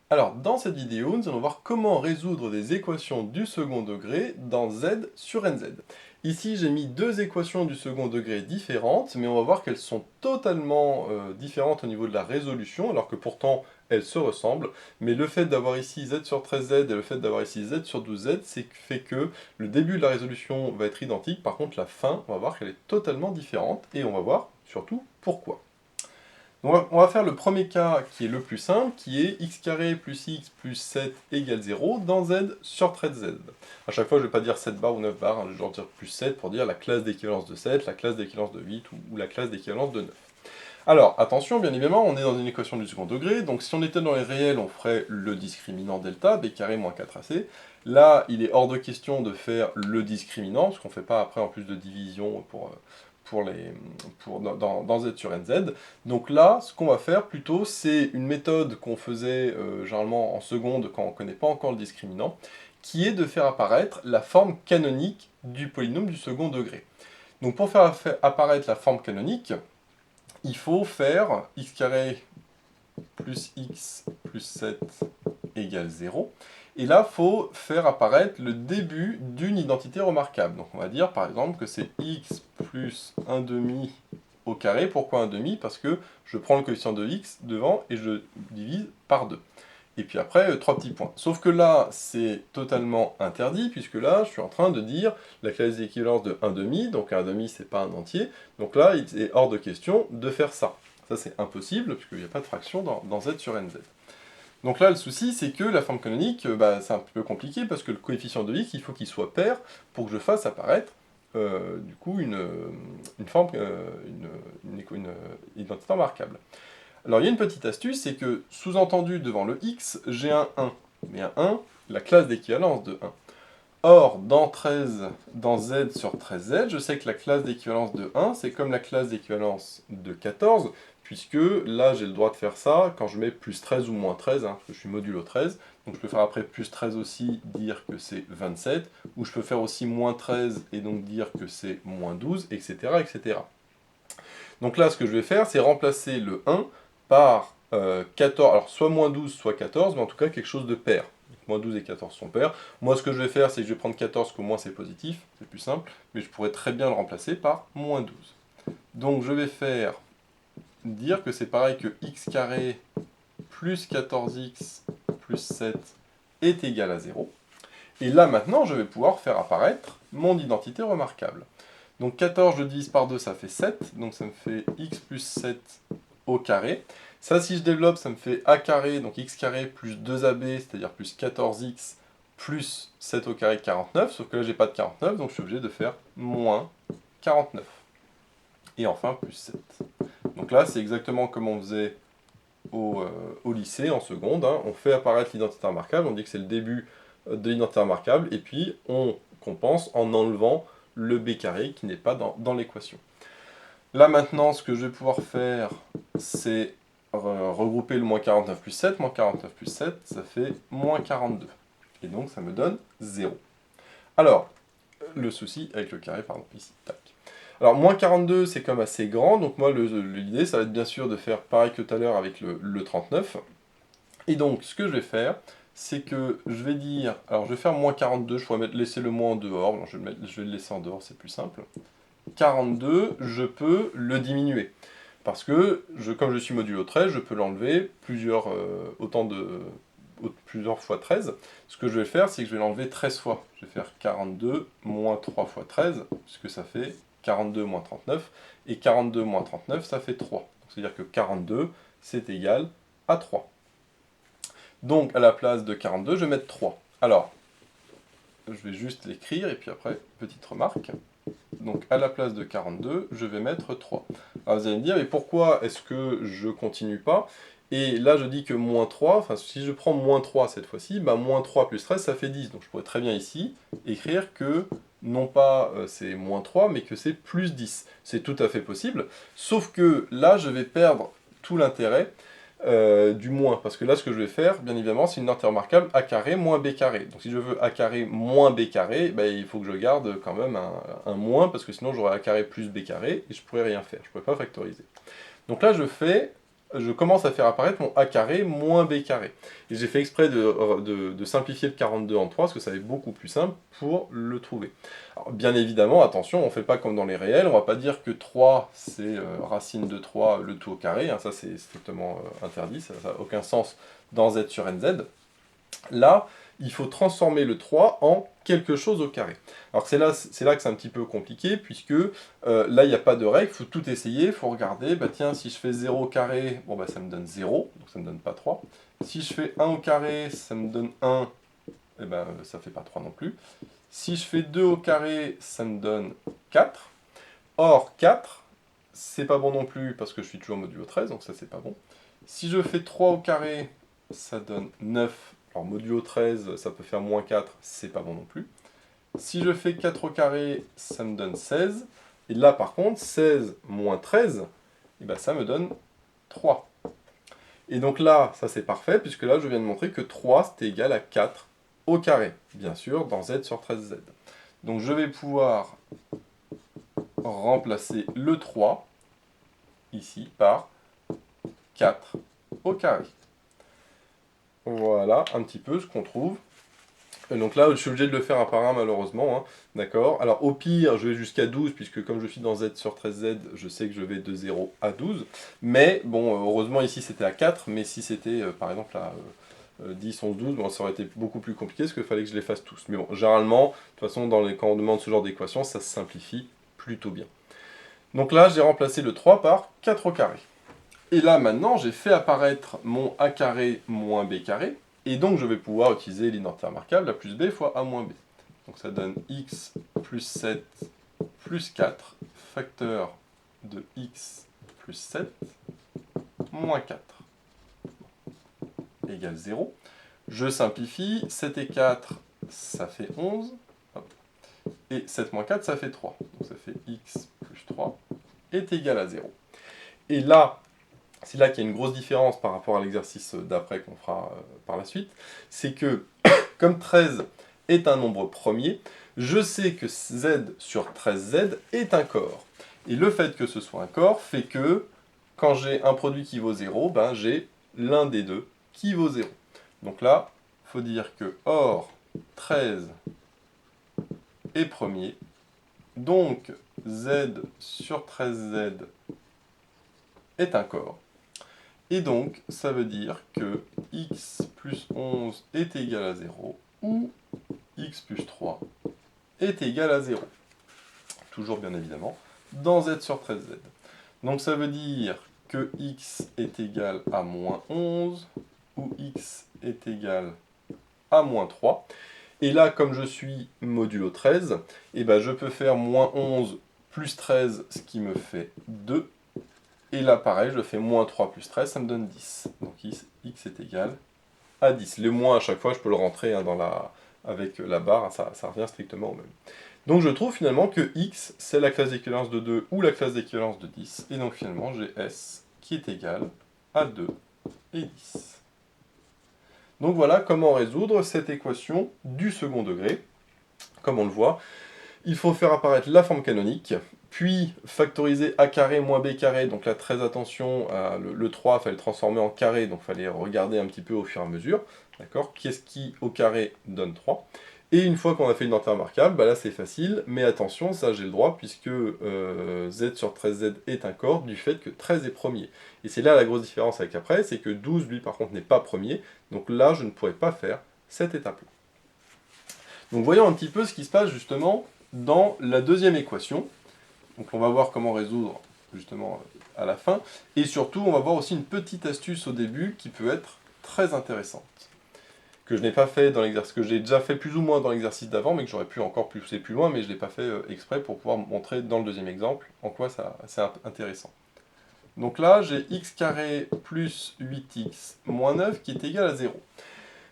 Alors, dans cette vidéo, nous allons voir comment résoudre des équations du second degré dans z sur nz. Ici, j'ai mis deux équations du second degré différentes, mais on va voir qu'elles sont totalement différentes au niveau de la résolution, alors que pourtant elles se ressemblent. Mais le fait d'avoir ici z sur 13z et le fait d'avoir ici z sur 12z, fait que le début de la résolution va être identique, par contre la fin, on va voir qu'elle est totalement différente, et on va voir surtout pourquoi. On va faire le premier cas qui est le plus simple, qui est x carré plus x plus 7 égale 0 dans z sur trait de z. A chaque fois, je ne vais pas dire 7 bar ou 9 bar, hein, je vais dire plus 7 pour dire la classe d'équivalence de 7, la classe d'équivalence de 8 ou la classe d'équivalence de 9. Alors, attention, bien évidemment, on est dans une équation du second degré, donc si on était dans les réels, on ferait le discriminant delta, b carré moins 4ac. Là, il est hors de question de faire le discriminant, parce qu'on ne fait pas après en plus de division dans z sur nz. Donc là, ce qu'on va faire plutôt, c'est une méthode qu'on faisait généralement en seconde quand on ne connaît pas encore le discriminant, qui est de faire apparaître la forme canonique du polynôme du second degré. Donc pour faire apparaître la forme canonique, il faut faire x carré plus x plus 7 égale 0. Et là, il faut faire apparaître le début d'une identité remarquable. Donc on va dire par exemple que c'est x plus 1 demi au carré. Pourquoi 1 demi? Parce que je prends le coefficient de x devant et je divise par 2. Et puis après, trois petits points. Sauf que là, c'est totalement interdit, puisque là, je suis en train de dire la classe d'équivalence de 1 demi, donc 1 demi, c'est pas un entier. Donc là, il est hors de question de faire ça. Ça, c'est impossible, puisqu'il n'y a pas de fraction dans z sur nz. Donc là, le souci, c'est que la forme canonique, c'est un peu compliqué, parce que le coefficient de x, il faut qu'il soit pair pour que je fasse apparaître, du coup, une forme, une identité remarquable. Alors il y a une petite astuce, c'est que sous-entendu devant le x, j'ai un 1. Mais un 1, la classe d'équivalence de 1. Or, dans z sur 13z, je sais que la classe d'équivalence de 1, c'est comme la classe d'équivalence de 14, puisque là j'ai le droit de faire ça quand je mets plus 13 ou moins 13, hein, parce que je suis modulo 13. Donc je peux faire après plus 13 aussi, dire que c'est 27, ou je peux faire aussi moins 13 et donc dire que c'est moins 12, etc., etc. Donc là, ce que je vais faire, c'est remplacer le 1 par 14, alors soit moins 12, soit 14, mais en tout cas quelque chose de pair. Donc, moins 12 et 14 sont pairs. Moi, ce que je vais faire, c'est que je vais prendre 14, qu'au moins c'est positif, c'est plus simple, mais je pourrais très bien le remplacer par moins 12. Donc je vais faire dire que c'est pareil que x carré plus 14x plus 7 est égal à 0. Et là, maintenant, je vais pouvoir faire apparaître mon identité remarquable. Donc 14, je divise par 2, ça fait 7. Donc ça me fait x plus 7 au carré. Ça, si je développe, ça me fait a carré, donc x carré plus 2ab, c'est-à-dire plus 14x plus 7 au carré 49. Sauf que là, j'ai pas de 49, donc je suis obligé de faire moins 49. Et enfin, plus 7. Donc là, c'est exactement comme on faisait au lycée, en seconde. Hein. On fait apparaître l'identité remarquable, on dit que c'est le début de l'identité remarquable, et puis on compense en enlevant le b carré qui n'est pas dans l'équation. Là maintenant, ce que je vais pouvoir faire, c'est regrouper le moins 49 plus 7. Moins 49 plus 7, ça fait moins 42. Et donc ça me donne 0. Alors, le souci avec le carré, pardon, ici, tac. Alors, moins 42, c'est comme assez grand, donc moi, l'idée, ça va être bien sûr de faire pareil que tout à l'heure avec le 39. Et donc, ce que je vais faire, c'est que je vais dire, alors je vais faire moins 42, je pourrais laisser le moins en dehors, bon, je vais le laisser en dehors, c'est plus simple. 42, je peux le diminuer. Parce que, comme je suis modulo 13, je peux l'enlever plusieurs fois 13. Ce que je vais faire, c'est que je vais l'enlever 13 fois. Je vais faire 42 moins 3 fois 13, puisque ça fait 42 moins 39. Et 42 moins 39, ça fait 3. C'est-à-dire que 42, c'est égal à 3. Donc, à la place de 42, je vais mettre 3. Alors, je vais juste l'écrire, et puis après, petite remarque. Donc à la place de 42, je vais mettre 3. Alors vous allez me dire, mais pourquoi est-ce que je continue pas? Et là je dis que moins 3, enfin si je prends moins 3 cette fois-ci, bah moins 3 plus 13 ça fait 10. Donc je pourrais très bien ici écrire que non pas c'est moins 3, mais que c'est plus 10. C'est tout à fait possible, sauf que là je vais perdre tout l'intérêt du moins, parce que là ce que je vais faire, bien évidemment, c'est une identité remarquable a carré moins b carré. Donc si je veux a carré moins b carré, ben, il faut que je garde quand même un moins, parce que sinon j'aurais a carré plus b carré, et je pourrais rien faire, je pourrais pas factoriser. Donc là je fais je commence à faire apparaître mon a carré moins b carré. Et j'ai fait exprès de simplifier le 42 en 3, parce que ça va être beaucoup plus simple pour le trouver. Alors, bien évidemment, attention, on ne fait pas comme dans les réels, on ne va pas dire que 3 c'est racine de 3 le tout au carré, hein, ça c'est strictement interdit, ça n'a aucun sens dans z sur nz. Là, il faut transformer le 3 en quelque chose au carré. Alors c'est là que c'est un petit peu compliqué, puisque là, il n'y a pas de règle, il faut tout essayer, il faut regarder, bah tiens, si je fais 0 au carré, bon bah ça me donne 0, donc ça ne me donne pas 3. Si je fais 1 au carré, ça me donne 1, et ben ça ne fait pas 3 non plus. Si je fais 2 au carré, ça me donne 4. Or, 4, c'est pas bon non plus, parce que je suis toujours modulo 13, donc ça c'est pas bon. Si je fais 3 au carré, ça donne 9. Alors modulo 13, ça peut faire moins 4, c'est pas bon non plus. Si je fais 4 au carré, ça me donne 16. Et là par contre, 16 moins 13, et ben, ça me donne 3. Et donc là, ça c'est parfait, puisque là je viens de montrer que 3 c'était égal à 4 au carré, bien sûr, dans z sur 13z. Donc je vais pouvoir remplacer le 3, ici, par 4 au carré. Voilà un petit peu ce qu'on trouve. Et donc là, je suis obligé de le faire un par un, malheureusement. Hein. D'accord. Alors au pire, je vais jusqu'à 12, puisque comme je suis dans z sur 13z, je sais que je vais de 0 à 12. Mais bon, heureusement ici c'était à 4, mais si c'était par exemple à 10, 11, 12, bon, ça aurait été beaucoup plus compliqué, parce qu'il fallait que je les fasse tous. Mais bon, généralement, de toute façon, quand on demande ce genre d'équation, ça se simplifie plutôt bien. Donc là, j'ai remplacé le 3 par 4 au carré. Et là, maintenant, j'ai fait apparaître mon a carré moins b carré, et donc je vais pouvoir utiliser l'identité remarquable, a plus b fois a moins b. Donc ça donne x plus 7 plus 4, facteur de x plus 7 moins 4 égale 0. Je simplifie, 7 et 4, ça fait 11, hop. Et 7 moins 4, ça fait 3. Donc ça fait x plus 3 est égal à 0. Et là, c'est là qu'il y a une grosse différence par rapport à l'exercice d'après qu'on fera par la suite, c'est que, comme 13 est un nombre premier, je sais que z sur 13z est un corps. Et le fait que ce soit un corps fait que, quand j'ai un produit qui vaut 0, ben j'ai l'un des deux qui vaut 0. Donc là, il faut dire que or 13 est premier, donc z sur 13z est un corps. Et donc, ça veut dire que x plus 11 est égal à 0, ou x plus 3 est égal à 0. Toujours bien évidemment, dans z sur 13z. Donc ça veut dire que x est égal à moins 11, ou x est égal à moins 3. Et là, comme je suis modulo 13, eh ben, je peux faire moins 11 plus 13, ce qui me fait 2. Et là, pareil, je fais moins 3 plus 13, ça me donne 10. Donc x est égal à 10. Le moins, à chaque fois, je peux le rentrer hein, avec la barre, hein, ça revient strictement au même. Donc je trouve finalement que x, c'est la classe d'équivalence de 2 ou la classe d'équivalence de 10. Et donc finalement, j'ai s qui est égal à 2 et 10. Donc voilà comment résoudre cette équation du second degré. Comme on le voit, il faut faire apparaître la forme canonique, puis factoriser a carré moins b carré, donc là très attention, le 3, il fallait le transformer en carré, donc il fallait regarder un petit peu au fur et à mesure, d'accord? Qu'est-ce qui au carré donne 3? Et une fois qu'on a fait une identité remarquable, bah là c'est facile, mais attention, ça j'ai le droit, puisque z sur 13z est un corps, du fait que 13 est premier. Et c'est là la grosse différence avec après, c'est que 12, lui par contre, n'est pas premier, donc là je ne pourrais pas faire cette étape-là. Donc voyons un petit peu ce qui se passe justement dans la deuxième équation. Donc on va voir comment résoudre justement à la fin. Et surtout, on va voir aussi une petite astuce au début qui peut être très intéressante. Que je n'ai pas fait dans l'exercice, que j'ai déjà fait plus ou moins dans l'exercice d'avant, mais que j'aurais pu encore pousser plus loin, mais je ne l'ai pas fait exprès pour pouvoir montrer dans le deuxième exemple en quoi c'est intéressant. Donc là, j'ai x carré plus 8x moins 9 qui est égal à 0.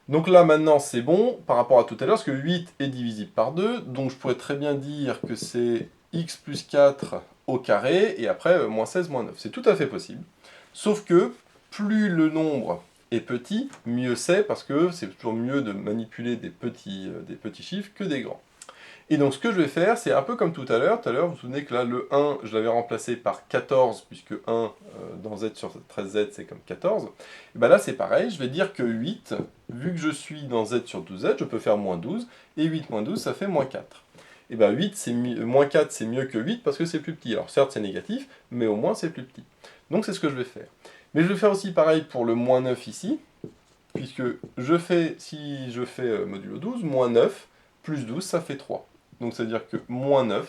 Donc là, maintenant, c'est bon, par rapport à tout à l'heure, parce que 8 est divisible par 2, donc je pourrais très bien dire que c'est x plus 4 au carré, et après, moins 16, moins 9. C'est tout à fait possible. Sauf que, plus le nombre est petit, mieux c'est, parce que c'est toujours mieux de manipuler des petits chiffres que des grands. Et donc ce que je vais faire, c'est un peu comme tout à l'heure. Tout à l'heure, vous vous souvenez que là, le 1, je l'avais remplacé par 14, puisque 1 dans Z sur 13Z, c'est comme 14. Et bien là, c'est pareil, je vais dire que 8, vu que je suis dans Z sur 12Z, je peux faire moins 12, et 8 moins 12, ça fait moins 4. Et bien 8, moins 4, c'est mieux que 8, parce que c'est plus petit. Alors certes, c'est négatif, mais au moins c'est plus petit. Donc c'est ce que je vais faire. Mais je vais faire aussi pareil pour le moins 9 ici, puisque si je fais modulo 12, moins 9 plus 12, ça fait 3. Donc ça veut dire que moins 9,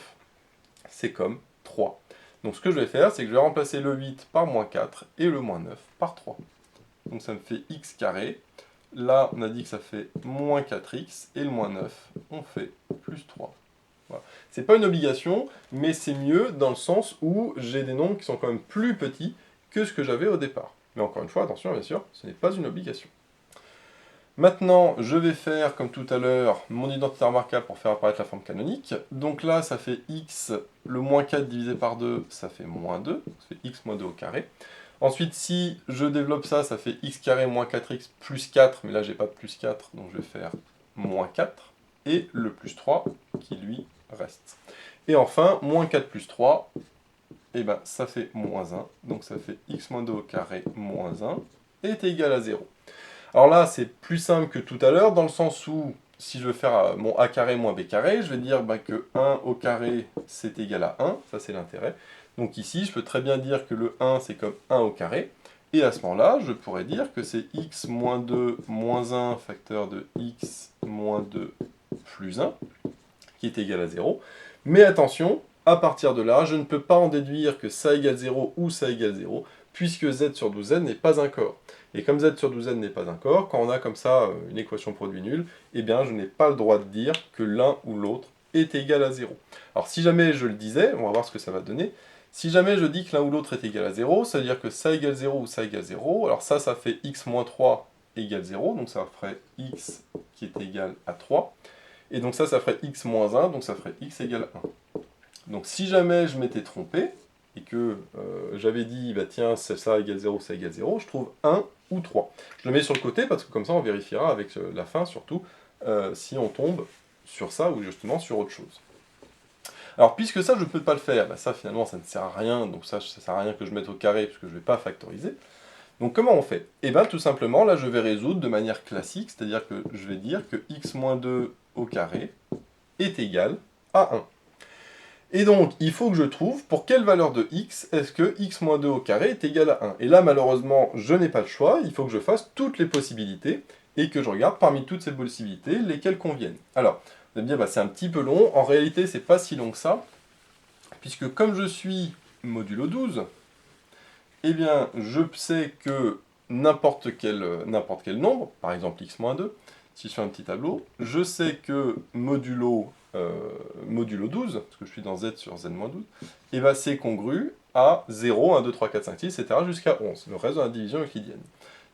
c'est comme 3. Donc ce que je vais faire, c'est que je vais remplacer le 8 par moins 4 et le moins 9 par 3. Donc ça me fait x carré. Là, on a dit que ça fait moins 4x, et le moins 9, on fait plus 3. Voilà. C'est pas une obligation, mais c'est mieux dans le sens où j'ai des nombres qui sont quand même plus petits que ce que j'avais au départ. Mais encore une fois, attention, bien sûr, ce n'est pas une obligation. Maintenant, je vais faire, comme tout à l'heure, mon identité remarquable pour faire apparaître la forme canonique. Donc là, ça fait x, le moins 4 divisé par 2, ça fait moins 2. Ça fait x moins 2 au carré. Ensuite, si je développe ça, ça fait x carré moins 4x plus 4. Mais là, j'ai pas de plus 4, donc je vais faire moins 4. Et le plus 3 qui, lui, reste. Et enfin, moins 4 plus 3, et ben, ça fait moins 1. Donc ça fait x moins 2 au carré moins 1 est égal à 0. Alors là, c'est plus simple que tout à l'heure, dans le sens où, si je veux faire mon a carré moins b carré, je vais dire que 1 au carré, c'est égal à 1, ça c'est l'intérêt. Donc ici, je peux très bien dire que le 1, c'est comme 1 au carré, et à ce moment-là, je pourrais dire que c'est x moins 2 moins 1 facteur de x moins 2 plus 1, qui est égal à 0. Mais attention, à partir de là, je ne peux pas en déduire que ça égale 0 ou ça égale 0, puisque z sur 12z n'est pas un corps. Et comme z sur 12z n'est pas un corps, quand on a comme ça une équation produit nul, eh bien je n'ai pas le droit de dire que l'un ou l'autre est égal à 0. Alors si jamais je le disais, on va voir ce que ça va donner, si jamais je dis que l'un ou l'autre est égal à 0, ça veut dire que ça égale 0 ou ça égale 0, alors ça fait x moins 3 égale 0, donc ça ferait x qui est égal à 3, et donc ça ferait x moins 1, donc ça ferait x égale 1. Donc si jamais je m'étais trompé, et que j'avais dit, bah tiens, ça égale 0, ça égale 0, je trouve 1 ou 3. Je le mets sur le côté, parce que comme ça on vérifiera avec la fin surtout, si on tombe sur ça ou justement sur autre chose. Alors puisque ça je ne peux pas le faire, bah, ça finalement ça ne sert à rien, donc ça sert à rien que je mette au carré, puisque je ne vais pas factoriser. Donc comment on fait? Eh bien tout simplement, là je vais résoudre de manière classique, c'est-à-dire que je vais dire que x moins 2 au carré est égal à 1. Et donc, il faut que je trouve pour quelle valeur de x est-ce que x moins 2 au carré est égal à 1. Et là, malheureusement, je n'ai pas le choix, il faut que je fasse toutes les possibilités, et que je regarde parmi toutes ces possibilités, lesquelles conviennent. Alors, vous allez me dire, bah, c'est un petit peu long, en réalité, c'est pas si long que ça, puisque comme je suis modulo 12, eh bien, je sais que n'importe quel nombre, par exemple x moins 2, si je fais un petit tableau, je sais que modulo 12, parce que je suis dans z sur z-12, et ben c'est congru à 0, 1, 2, 3, 4, 5, 6, etc. jusqu'à 11, le reste de la division euclidienne.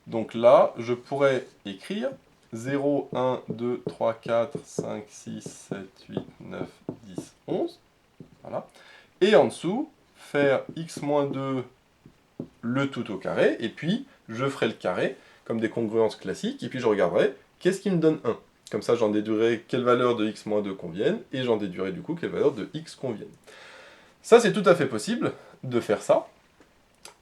Donc là, je pourrais écrire 0, 1, 2, 3, 4, 5, 6, 7, 8, 9, 10, 11. Voilà. Et en dessous, faire x moins 2 le tout au carré, et puis je ferai le carré, comme des congruences classiques, et puis je regarderai qu'est-ce qui me donne 1. Comme ça, j'en déduirai quelle valeur de x moins 2 convienne, et j'en déduirai du coup quelle valeur de x convienne. Ça, c'est tout à fait possible de faire ça,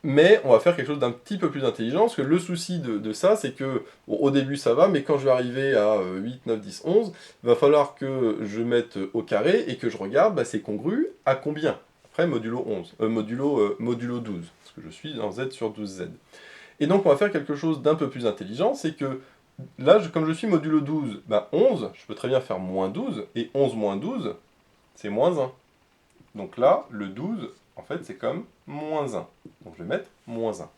mais on va faire quelque chose d'un petit peu plus intelligent, parce que le souci de ça, c'est que, bon, au début ça va, mais quand je vais arriver à 8, 9, 10, 11, il va falloir que je mette au carré, et que je regarde, bah, c'est congru à combien? Après, modulo 12, parce que je suis dans z sur 12z. Et donc, on va faire quelque chose d'un peu plus intelligent, c'est que, là, comme je suis modulo 12, bah 11, je peux très bien faire moins 12, et 11 moins 12, c'est moins 1. Donc là, le 12, en fait, c'est comme moins 1. Donc je vais mettre moins 1.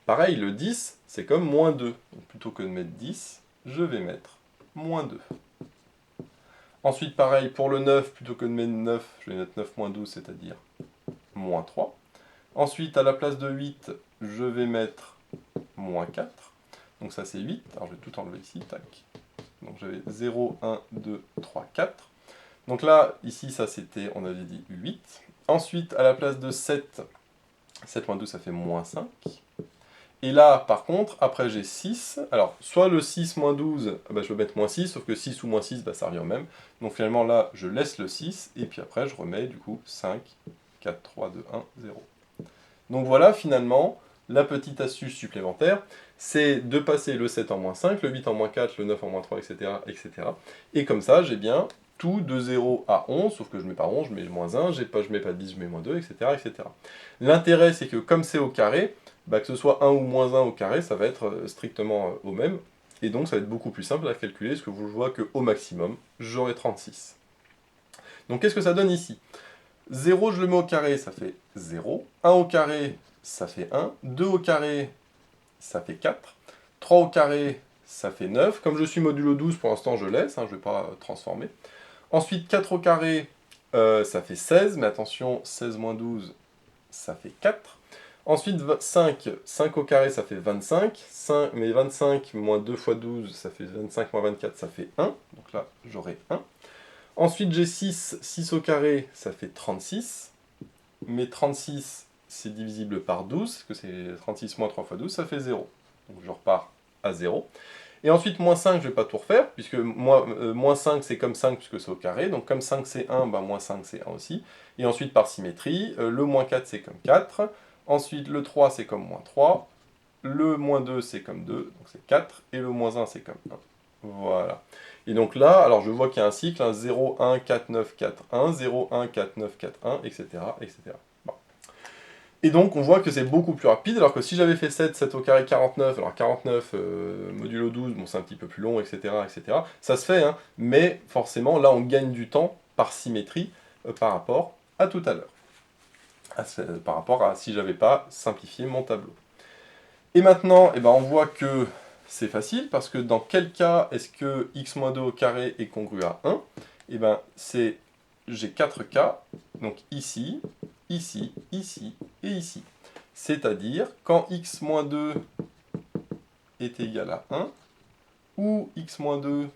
Pareil, le 10, c'est comme moins 2. Donc plutôt que de mettre 10, je vais mettre moins 2. Ensuite, pareil, pour le 9, plutôt que de mettre 9, je vais mettre 9 moins 12, c'est-à-dire moins 3. Ensuite, à la place de 8, je vais mettre moins 4. Donc ça, c'est 8. Alors je vais tout enlever ici, tac. Donc j'avais 0, 1, 2, 3, 4. Donc là, ici, ça c'était, on avait dit 8. Ensuite, à la place de 7, 7 moins 12, ça fait moins 5. Et là, par contre, après j'ai 6. Alors, soit le 6 moins 12, bah, je vais mettre moins 6, sauf que 6 ou moins 6, bah, ça revient au même. Donc finalement, là, je laisse le 6, et puis après, je remets du coup 5, 4, 3, 2, 1, 0. Donc voilà, finalement, la petite astuce supplémentaire, c'est de passer le 7 en moins 5, le 8 en moins 4, le 9 en moins 3, etc. etc. Et comme ça, j'ai bien tout de 0 à 11, sauf que je ne mets pas 11, je mets moins 1, je ne mets pas 10, je mets moins 2, etc. etc. L'intérêt, c'est que comme c'est au carré, bah, que ce soit 1 ou moins 1 au carré, ça va être strictement au même. Et donc, ça va être beaucoup plus simple à calculer, parce que je vois qu'au maximum, j'aurai 36. Donc, qu'est-ce que ça donne ici? 0, je le mets au carré, ça fait 0. 1 au carré, ça fait 1. 2 au carré, ça fait 4. 3 au carré, ça fait 9. Comme je suis modulo 12, pour l'instant, je laisse, je ne vais pas transformer. Ensuite, 4 au carré, ça fait 16. Mais attention, 16 moins 12, ça fait 4. Ensuite, 5. 5 au carré, ça fait 25. 5, mais 25 moins 2 fois 12, ça fait 25 moins 24, ça fait 1. Donc là, j'aurai 1. Ensuite, j'ai 6. 6 au carré, ça fait 36. Mais 36, c'est divisible par 12, que c'est 36 moins 3 fois 12, ça fait 0. Donc je repars à 0. Et ensuite, moins 5, je ne vais pas tout refaire, puisque moins 5, c'est comme 5, puisque c'est au carré. Donc comme 5, c'est 1, bah, moins 5, c'est 1 aussi. Et ensuite, par symétrie, le moins 4, c'est comme 4. Ensuite, le 3, c'est comme moins 3. Le moins 2, c'est comme 2, donc c'est 4. Et le moins 1, c'est comme 1. Voilà. Et donc là, alors je vois qu'il y a un cycle, 0, 1, 4, 9, 4, 1, 0, 1, 4, 9, 4, 1, etc. etc. Bon. Et donc on voit que c'est beaucoup plus rapide, alors que si j'avais fait 7, 7 au carré 49, alors 49 modulo 12, bon c'est un petit peu plus long, etc. etc. Ça se fait, mais forcément là on gagne du temps par symétrie par rapport à tout à l'heure, par rapport à si j'avais pas simplifié mon tableau. Et maintenant, on voit que c'est facile, parce que dans quel cas est-ce que x-2 au carré est congru à 1? J'ai 4 cas, donc ici, ici, ici et ici. C'est-à-dire, quand x-2 est égal à 1, ou x-2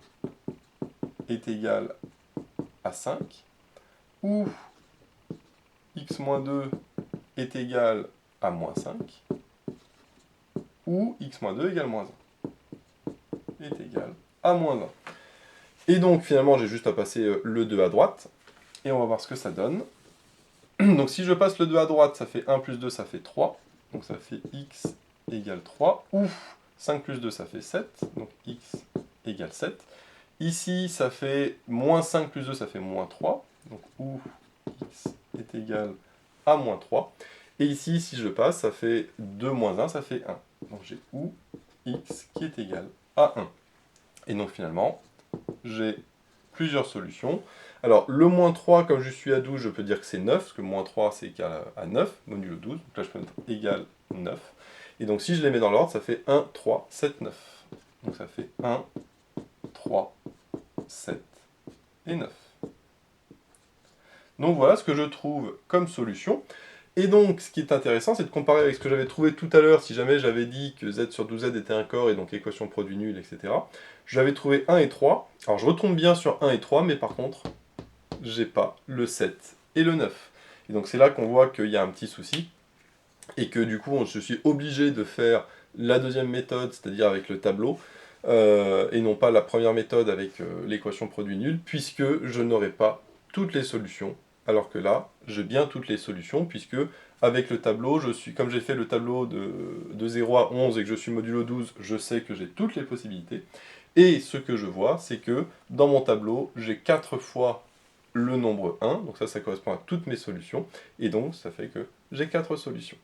est égal à 5, ou x-2 est égal à moins 5, ou x-2 égale moins 1 est égal à moins 1. Et donc finalement j'ai juste à passer le 2 à droite, et on va voir ce que ça donne. Donc si je passe le 2 à droite, ça fait 1 plus 2, ça fait 3, donc ça fait x égale 3, ou 5 plus 2, ça fait 7, donc x égale 7. Ici, ça fait moins 5 plus 2, ça fait moins 3, donc ou x est égal à moins 3. Et ici, si je passe, ça fait 2 moins 1, ça fait 1. Donc j'ai ou x qui est égal à 1. Et donc finalement, j'ai plusieurs solutions. Alors, le moins 3, comme je suis à 12, je peux dire que c'est 9, parce que moins 3, c'est égal à 9, modulo 12. Donc là, je peux mettre égal 9. Et donc, si je les mets dans l'ordre, ça fait 1, 3, 7, 9. Donc ça fait 1, 3, 7 et 9. Donc voilà ce que je trouve comme solution. Et donc, ce qui est intéressant, c'est de comparer avec ce que j'avais trouvé tout à l'heure, si jamais j'avais dit que z sur 12z était un corps, et donc équation produit nul, etc. J'avais trouvé 1 et 3. Alors, je retombe bien sur 1 et 3, mais par contre, j'ai pas le 7 et le 9. Et donc, c'est là qu'on voit qu'il y a un petit souci, et que du coup, je suis obligé de faire la deuxième méthode, c'est-à-dire avec le tableau, et non pas la première méthode avec l'équation produit nul, puisque je n'aurai pas toutes les solutions, alors que là, j'ai bien toutes les solutions, puisque avec le tableau, comme j'ai fait le tableau de 0 à 11 et que je suis modulo 12, je sais que j'ai toutes les possibilités. Et ce que je vois, c'est que dans mon tableau, j'ai 4 fois le nombre 1, donc ça correspond à toutes mes solutions, et donc ça fait que j'ai 4 solutions.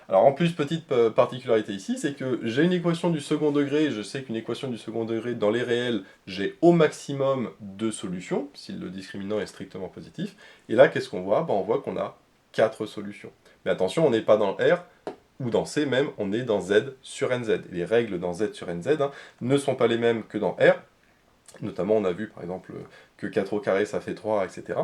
Alors en plus, petite particularité ici, c'est que j'ai une équation du second degré, je sais qu'une équation du second degré, dans les réels, j'ai au maximum 2 solutions, si le discriminant est strictement positif. Et là, qu'est-ce qu'on voit? On voit qu'on a 4 solutions. Mais attention, on n'est pas dans R, ou dans C même, on est dans Z sur NZ. Et les règles dans Z sur NZ ne sont pas les mêmes que dans R. Notamment, on a vu par exemple que 4 au carré, ça fait 3, etc.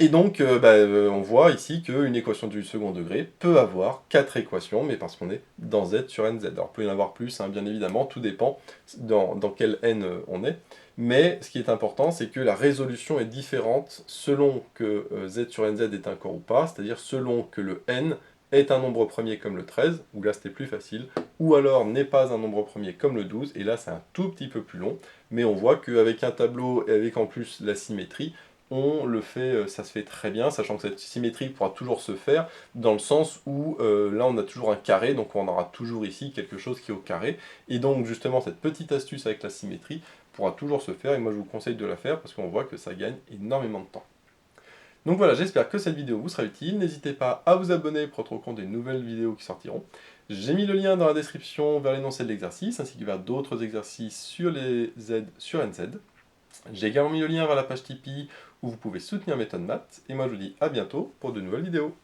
Et donc, on voit ici qu'une équation du second degré peut avoir 4 équations, mais parce qu'on est dans Z sur NZ. Alors, il peut y en avoir plus, bien évidemment, tout dépend dans quel N on est. Mais ce qui est important, c'est que la résolution est différente selon que Z sur NZ est un corps ou pas, c'est-à-dire selon que le N est un nombre premier comme le 13, où là c'était plus facile, ou alors n'est pas un nombre premier comme le 12, et là c'est un tout petit peu plus long, mais on voit qu'avec un tableau et avec en plus la symétrie, on le fait, ça se fait très bien, sachant que cette symétrie pourra toujours se faire, dans le sens où là on a toujours un carré, donc on aura toujours ici quelque chose qui est au carré, et donc justement cette petite astuce avec la symétrie pourra toujours se faire, et moi je vous conseille de la faire, parce qu'on voit que ça gagne énormément de temps. Donc voilà, j'espère que cette vidéo vous sera utile. N'hésitez pas à vous abonner pour être au courant des nouvelles vidéos qui sortiront. J'ai mis le lien dans la description vers l'énoncé de l'exercice, ainsi que vers d'autres exercices sur les Z sur NZ. J'ai également mis le lien vers la page Tipeee où vous pouvez soutenir Méthode Maths. Et moi je vous dis à bientôt pour de nouvelles vidéos.